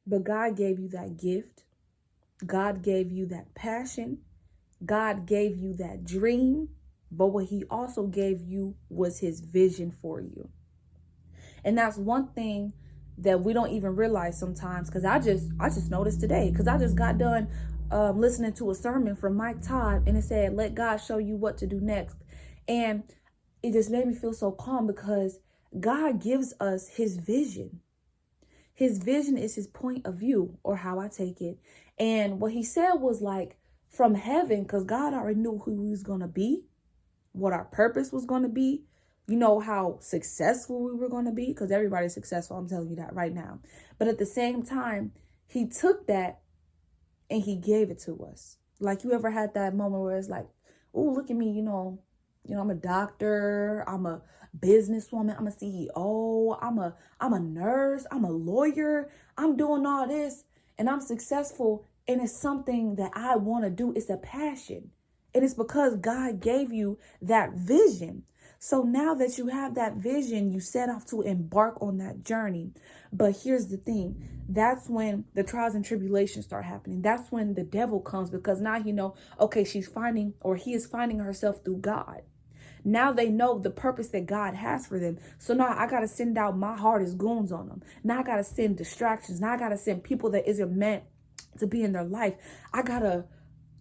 But God gave you that gift. God gave you that passion. God gave you that dream. But what he also gave you was his vision for you. And that's one thing that we don't even realize sometimes, because I just noticed today, because I just got done listening to a sermon from Mike Todd, and it said, let God show you what to do next. And it just made me feel so calm, because God gives us his vision. His vision is his point of view, or how I take it. And what he said was like from heaven, because God already knew who he was going to be, what our purpose was going to be, you know, how successful we were going to be, because everybody's successful. I'm telling you that right now. But at the same time, he took that and he gave it to us. Like, you ever had that moment where it's like, oh, look at me, you know, I'm a doctor, I'm a businesswoman, I'm a CEO, I'm a nurse, I'm a lawyer, I'm doing all this and I'm successful, and it's something that I want to do. It's a passion. And it's because God gave you that vision. So now that you have that vision, you set off to embark on that journey. But here's the thing. That's when the trials and tribulations start happening. That's when the devil comes, because now you know, okay, he is finding herself through God. Now they know the purpose that God has for them. So now I got to send out my hardest goons on them. Now I got to send distractions. Now I got to send people that isn't meant to be in their life. I got to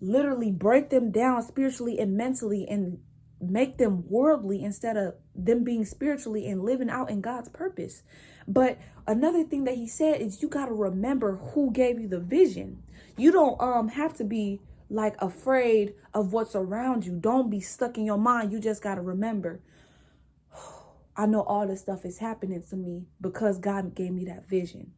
literally break them down spiritually and mentally and make them worldly instead of them being spiritually and living out in God's purpose. But another thing that he said is you got to remember who gave you the vision. You don't have to be like afraid of what's around you. Don't be stuck in your mind. You just got to remember, I know all this stuff is happening to me because God gave me that vision.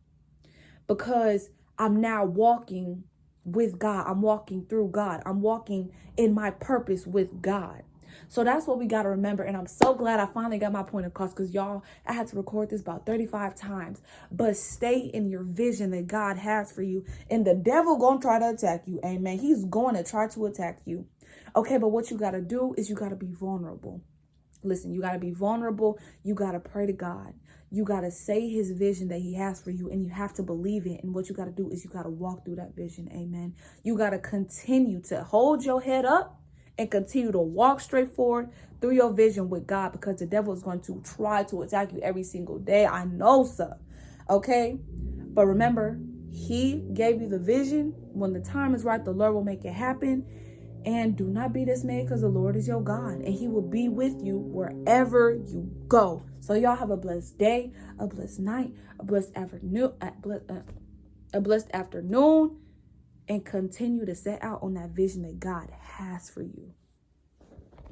Because I'm now walking with God. I'm walking through God. I'm walking in my purpose with God. So that's what we got to remember. And I'm so glad I finally got my point across, because y'all, I had to record this about 35 times. But stay in your vision that God has for you. And the devil gonna try to attack you. Amen. He's going to try to attack you. Okay, but what you got to do is you got to be vulnerable. Listen, you got to be vulnerable. You got to pray to God. You got to say his vision that he has for you, and you have to believe it. And what you got to do is you got to walk through that vision. Amen. You got to continue to hold your head up and continue to walk straight forward through your vision with God, because the devil is going to try to attack you every single day. I know, sir. Okay. But remember, he gave you the vision. When the time is right, the Lord will make it happen. And do not be dismayed, because the Lord is your God, and he will be with you wherever you go. So y'all have a blessed day, a blessed night, a blessed afternoon, and continue to set out on that vision that God has for you.